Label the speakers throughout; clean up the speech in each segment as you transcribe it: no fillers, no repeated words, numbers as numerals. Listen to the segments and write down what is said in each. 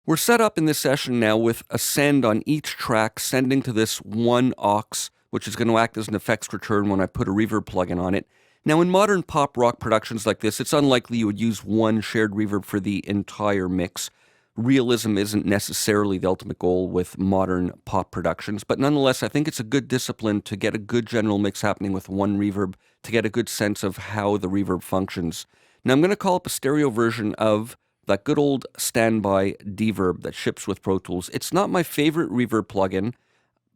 Speaker 1: We're set up in this session now with a send on each track, sending to this one aux, which is going to act as an effects return when I put a reverb plugin on it. Now, in modern pop rock productions like this, it's unlikely you would use one shared reverb for the entire mix. Realism isn't necessarily the ultimate goal with modern pop productions, but nonetheless, I think it's a good discipline to get a good general mix happening with one reverb, to get a good sense of how the reverb functions. Now, I'm going to call up a stereo version of that good old standby D-Verb that ships with Pro Tools. It's not my favorite reverb plugin,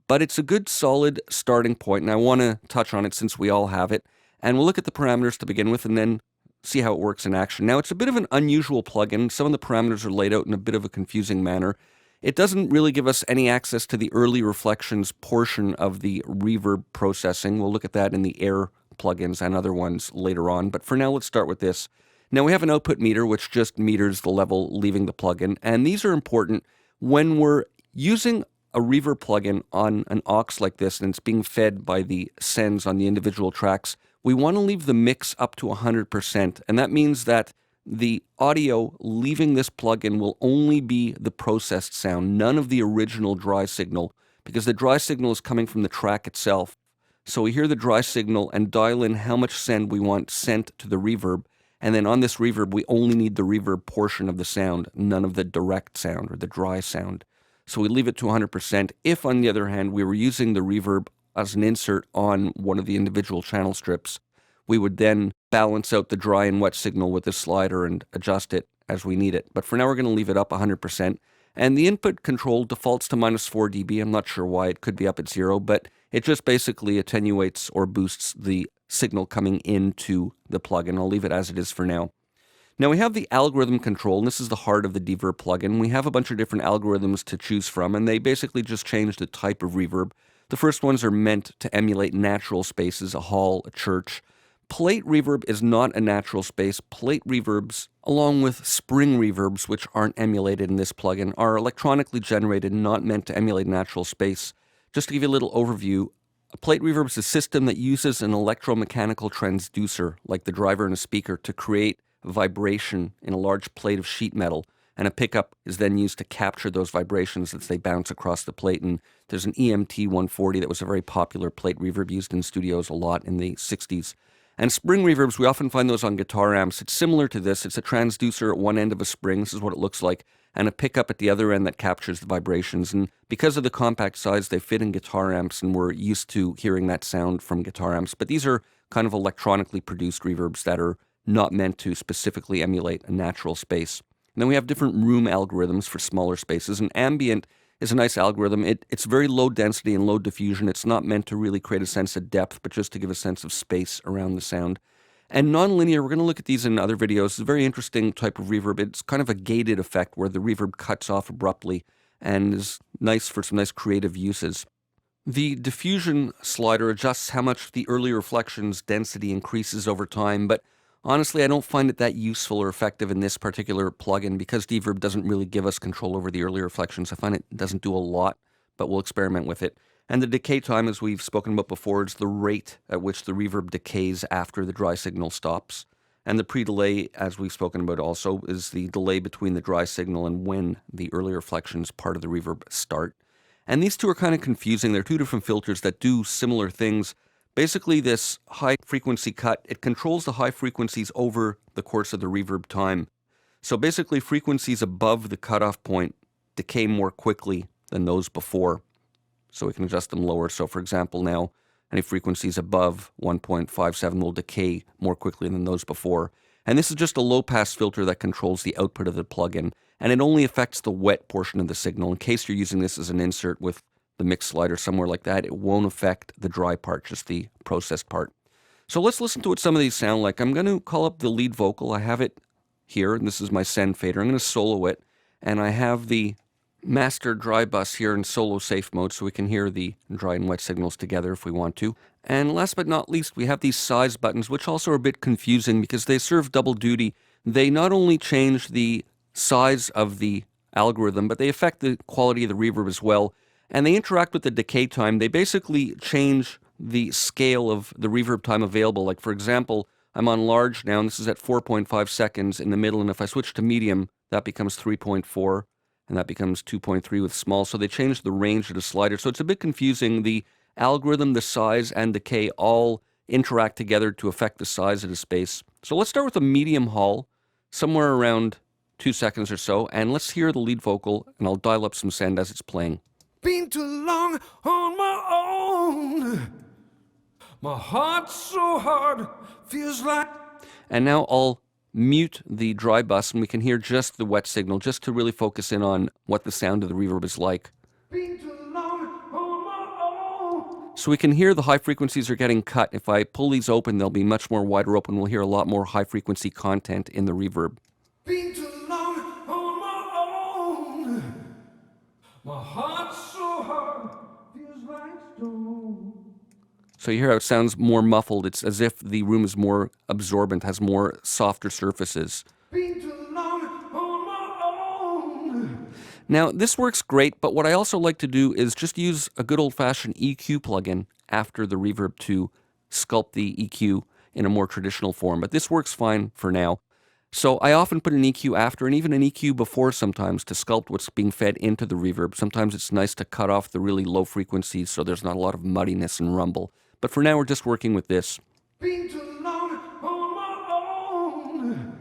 Speaker 1: but it's a good solid starting point, and I want to touch on it since we all have it. And we'll look at the parameters to begin with and then see how it works in action. Now, it's a bit of an unusual plugin. Some of the parameters are laid out in a bit of a confusing manner. It doesn't really give us any access to the early reflections portion of the reverb processing. We'll look at that in the air plugins and other ones later on. But for now, let's start with this. Now, we have an output meter, which just meters the level leaving the plugin. And these are important when we're using a reverb plugin on an aux like this, and it's being fed by the sends on the individual tracks. We want to leave the mix up to 100%, and that means that the audio leaving this plugin will only be the processed sound, none of the original dry signal, because the dry signal is coming from the track itself. So we hear the dry signal and dial in how much send we want sent to the reverb, and then on this reverb, we only need the reverb portion of the sound, none of the direct sound or the dry sound. So we leave it to 100%. If, on the other hand, we were using the reverb as an insert on one of the individual channel strips, we would then balance out the dry and wet signal with the slider and adjust it as we need it. But for now, we're going to leave it up 100%. And the input control defaults to -4 dB. I'm not sure why. It could be up at 0, but it just basically attenuates or boosts the signal coming into the plugin. I'll leave it as it is for now. Now we have the algorithm control, and this is the heart of the D-Verb plugin. We have a bunch of different algorithms to choose from, and they basically just change the type of reverb. The first ones are meant to emulate natural spaces, a hall, a church. Plate reverb is not a natural space. Plate reverbs, along with spring reverbs, which aren't emulated in this plugin, are electronically generated, not meant to emulate natural space. Just to give you a little overview, a plate reverb is a system that uses an electromechanical transducer, like the driver in a speaker, to create vibration in a large plate of sheet metal, and a pickup is then used to capture those vibrations as they bounce across the plate. And there's an EMT 140 that was a very popular plate reverb used in studios a lot in the 60s. And spring reverbs, we often find those on guitar amps. It's similar to this. It's a transducer at one end of a spring, this is what it looks like, and a pickup at the other end that captures the vibrations. And because of the compact size, they fit in guitar amps, and we're used to hearing that sound from guitar amps. But these are kind of electronically produced reverbs that are not meant to specifically emulate a natural space. And then we have different room algorithms for smaller spaces, and Ambient is a nice algorithm. It's very low density and low diffusion. It's not meant to really create a sense of depth, but just to give a sense of space around the sound. And nonlinear, we're going to look at these in other videos. It's a very interesting type of reverb. It's kind of a gated effect where the reverb cuts off abruptly and is nice for some nice creative uses. The diffusion slider adjusts how much the early reflections density increases over time, but honestly, I don't find it that useful or effective in this particular plugin because D-Verb doesn't really give us control over the early reflections. I find it doesn't do a lot, but we'll experiment with it. And the decay time, as we've spoken about before, is the rate at which the reverb decays after the dry signal stops. And the pre-delay, as we've spoken about also, is the delay between the dry signal and when the early reflections part of the reverb start. And these two are kind of confusing. They're two different filters that do similar things. Basically, this high-frequency cut, it controls the high frequencies over the course of the reverb time. So basically, frequencies above the cutoff point decay more quickly than those before. So we can adjust them lower. So for example, now, any frequencies above 1.57 will decay more quickly than those before. And this is just a low-pass filter that controls the output of the plugin. And it only affects the wet portion of the signal. In case you're using this as an insert with the mix slider somewhere like that, it won't affect the dry part, just the processed part. So let's listen to what some of these sound like. I'm going to call up the lead vocal. I have it here, and this is my send fader. I'm going to solo it, and I have the master dry bus here in solo safe mode so we can hear the dry and wet signals together if we want to. And last but not least, we have these size buttons, which also are a bit confusing because they serve double duty. They not only change the size of the algorithm, but they affect the quality of the reverb as well. And they interact with the decay time. They basically change the scale of the reverb time available. Like, for example, I'm on large now, and this is at 4.5 seconds in the middle, and if I switch to medium, that becomes 3.4, and that becomes 2.3 with small. So they changed the range of the slider. So it's a bit confusing. The algorithm, the size, and decay all interact together to affect the size of the space. So let's start with a medium hall, somewhere around 2 seconds or so, and let's hear the lead vocal, and I'll dial up some send as it's playing.
Speaker 2: Been too long on my own. My heart's so hard, feels like...
Speaker 1: And now I'll mute the dry bus, and we can hear just the wet signal, just to really focus in on what the sound of the reverb is like.
Speaker 2: Been too long on my own.
Speaker 1: So we can hear the high frequencies are getting cut. If I pull these open, they'll be much more wider open. We'll hear a lot more high frequency content in the reverb.
Speaker 2: Been too long on my own. My heart's so hard, feels like stone.
Speaker 1: So you hear how it sounds more muffled. It's as if the room is more absorbent, has more softer surfaces.
Speaker 2: Been too long on my own.
Speaker 1: Now, this works great, but what I also like to do is just use a good old-fashioned EQ plugin after the reverb to sculpt the EQ in a more traditional form. But this works fine for now. So I often put an EQ after and even an EQ before sometimes to sculpt what's being fed into the reverb. Sometimes it's nice to cut off the really low frequencies so there's not a lot of muddiness and rumble. But for now, we're just working with this.
Speaker 2: Been too long on my own.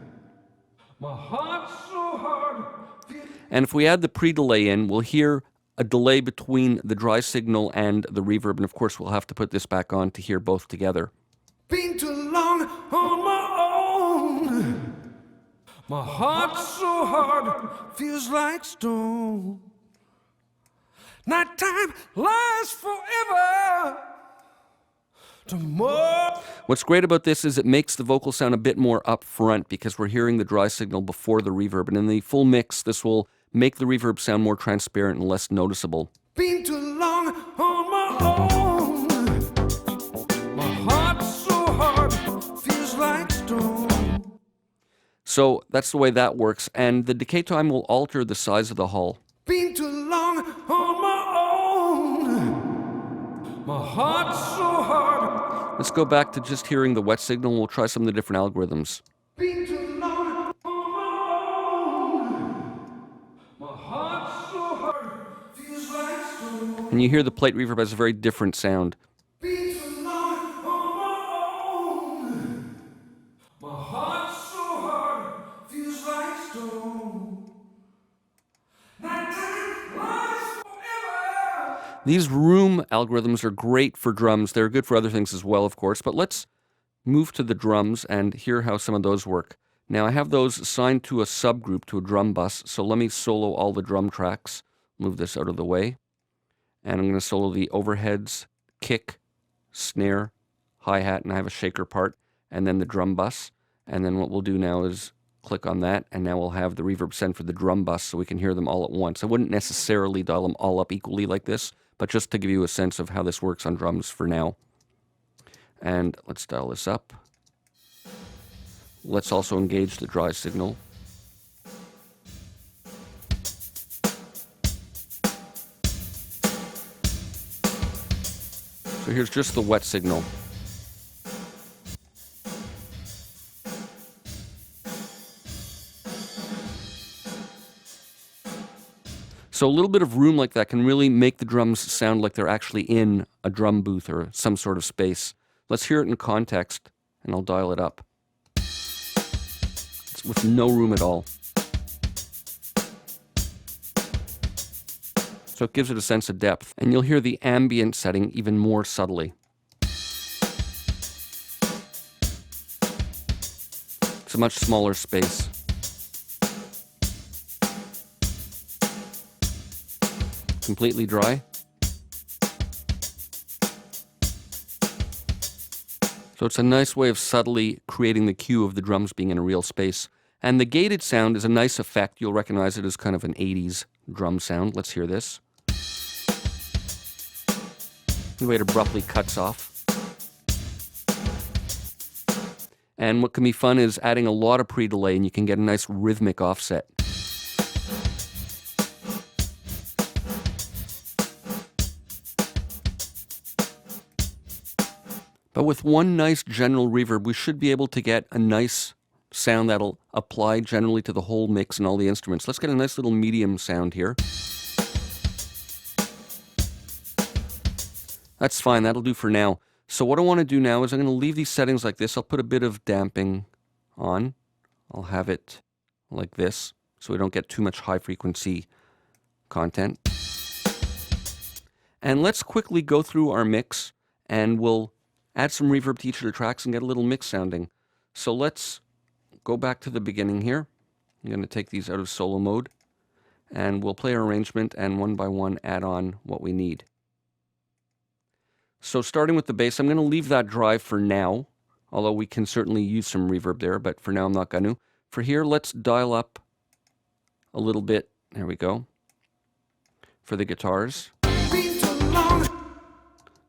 Speaker 2: My heart's so hard.
Speaker 1: And if we add the pre-delay in, we'll hear a delay between the dry signal and the reverb. And of course, we'll have to put this back on to hear both together.
Speaker 2: Been too long on my own. My heart's so hard, feels like stone. Nighttime lasts forever. Tomorrow.
Speaker 1: What's great about this is it makes the vocal sound a bit more upfront because we're hearing the dry signal before the reverb. And in the full mix, this will make the reverb sound more transparent and less noticeable.
Speaker 2: Been too long on my own. My heart's so hard, feels like stone.
Speaker 1: So that's the way that works. And the decay time will alter the size of the hull.
Speaker 2: Been too long on my own. My heart's so hard.
Speaker 1: Let's go back to just hearing the wet signal. We'll try some of the different algorithms.
Speaker 2: Been too long on my own. My heart's so hard, feels like stone.
Speaker 1: And you hear the plate reverb has a very different sound.
Speaker 2: Been too long on my own. My heart's so hard, feels like stone. Nighttime lasts forever.
Speaker 1: These room algorithms are great for drums. They're good for other things as well, of course. But let's move to the drums and hear how some of those work. Now, I have those assigned to a subgroup, to a drum bus. So let me solo all the drum tracks. Move this out of the way. And I'm going to solo the overheads, kick, snare, hi-hat, and I have a shaker part, and then the drum bus. And then what we'll do now is click on that, and now we'll have the reverb send for the drum bus so we can hear them all at once. I wouldn't necessarily dial them all up equally like this, but just to give you a sense of how this works on drums for now. And let's dial this up. Let's also engage the dry signal. So here's just the wet signal. So a little bit of room like that can really make the drums sound like they're actually in a drum booth or some sort of space. Let's hear it in context, and I'll dial it up. It's with no room at all. So it gives it a sense of depth. And you'll hear the ambient setting even more subtly. It's a much smaller space. Completely dry. So it's a nice way of subtly creating the cue of the drums being in a real space. And the gated sound is a nice effect. You'll recognize it as kind of an 80s drum sound. Let's hear this. The way it abruptly cuts off. And what can be fun is adding a lot of pre-delay, and you can get a nice rhythmic offset. But with one nice general reverb, we should be able to get a nice sound that'll apply generally to the whole mix and all the instruments. Let's get a nice little medium sound here. That's fine, that'll do for now. So what I want to do now is I'm going to leave these settings like this. I'll put a bit of damping on. I'll have it like this so we don't get too much high frequency content. And let's quickly go through our mix and we'll add some reverb to each of the tracks and get a little mix sounding. So let's go back to the beginning here. I'm going to take these out of solo mode and we'll play our arrangement and one by one add on what we need. So starting with the bass, I'm going to leave that dry for now, although we can certainly use some reverb there, but for now I'm not going to. For here, let's dial up a little bit. There we go. For the guitars. I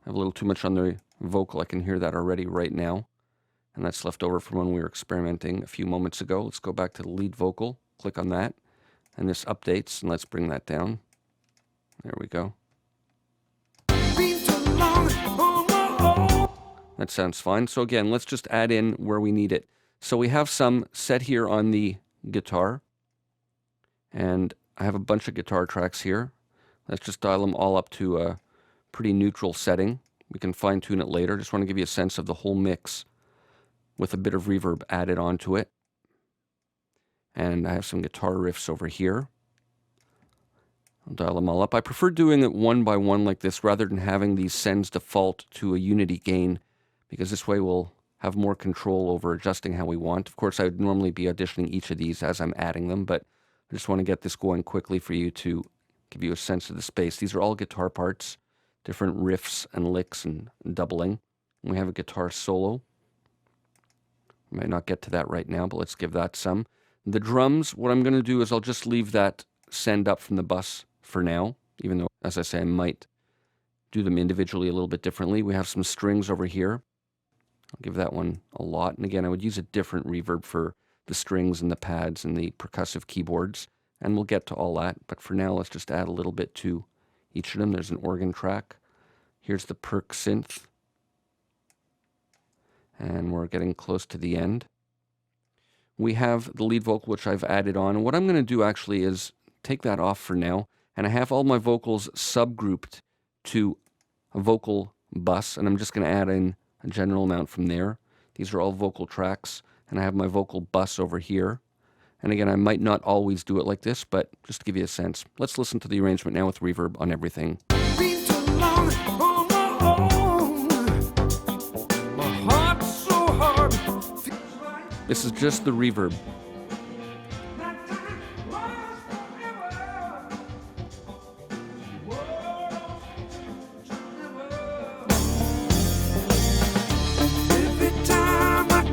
Speaker 1: have a little too much on the vocal. I can hear that already right now. And that's left over from when we were experimenting a few moments ago. Let's go back to the lead vocal. Click on that. And this updates, and let's bring that down. There we go. That sounds fine. So again, let's just add in where we need it. So we have some set here on the guitar. And I have a bunch of guitar tracks here. Let's just dial them all up to a pretty neutral setting. We can fine tune it later. Just want to give you a sense of the whole mix with a bit of reverb added onto it. And I have some guitar riffs over here. I'll dial them all up. I prefer doing it one by one like this rather than having these sends default to a unity gain, because this way we'll have more control over adjusting how we want. Of course, I would normally be auditioning each of these as I'm adding them, but I just want to get this going quickly for you to give you a sense of the space. These are all guitar parts, different riffs and licks and doubling. And we have a guitar solo. I might not get to that right now, but let's give that some. The drums, what I'm going to do is I'll just leave that send up from the bus for now, even though, as I say, I might do them individually a little bit differently. We have some strings over here. I'll give that one a lot. And again, I would use a different reverb for the strings and the pads and the percussive keyboards. And we'll get to all that. But for now, let's just add a little bit to each of them. There's an organ track. Here's the perk synth. And we're getting close to the end. We have the lead vocal, which I've added on. And what I'm going to do actually is take that off for now. And I have all my vocals subgrouped to a vocal bus. And I'm just going to add in a general amount from there. These are all vocal tracks. And I have my vocal bus over here. And again, I might not always do it like this, but just to give you a sense. Let's listen to the arrangement now with reverb on everything. This is just the reverb.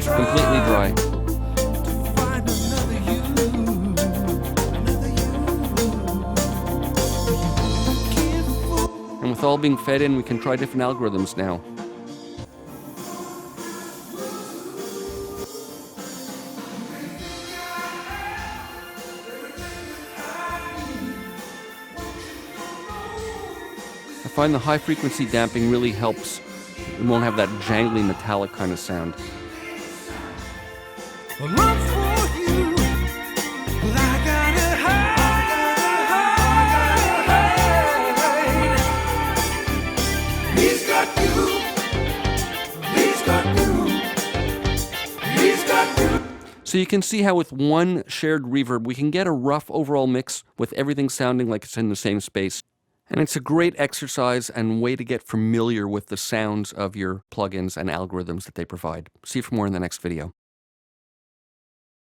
Speaker 1: Completely dry. And with all being fed in, we can try different algorithms now. I find the high frequency damping really helps. We won't have that jangly metallic kind of sound. So you can see how with one shared reverb, we can get a rough overall mix with everything sounding like it's in the same space. And it's a great exercise and way to get familiar with the sounds of your plugins and algorithms that they provide. See you for more in the next video.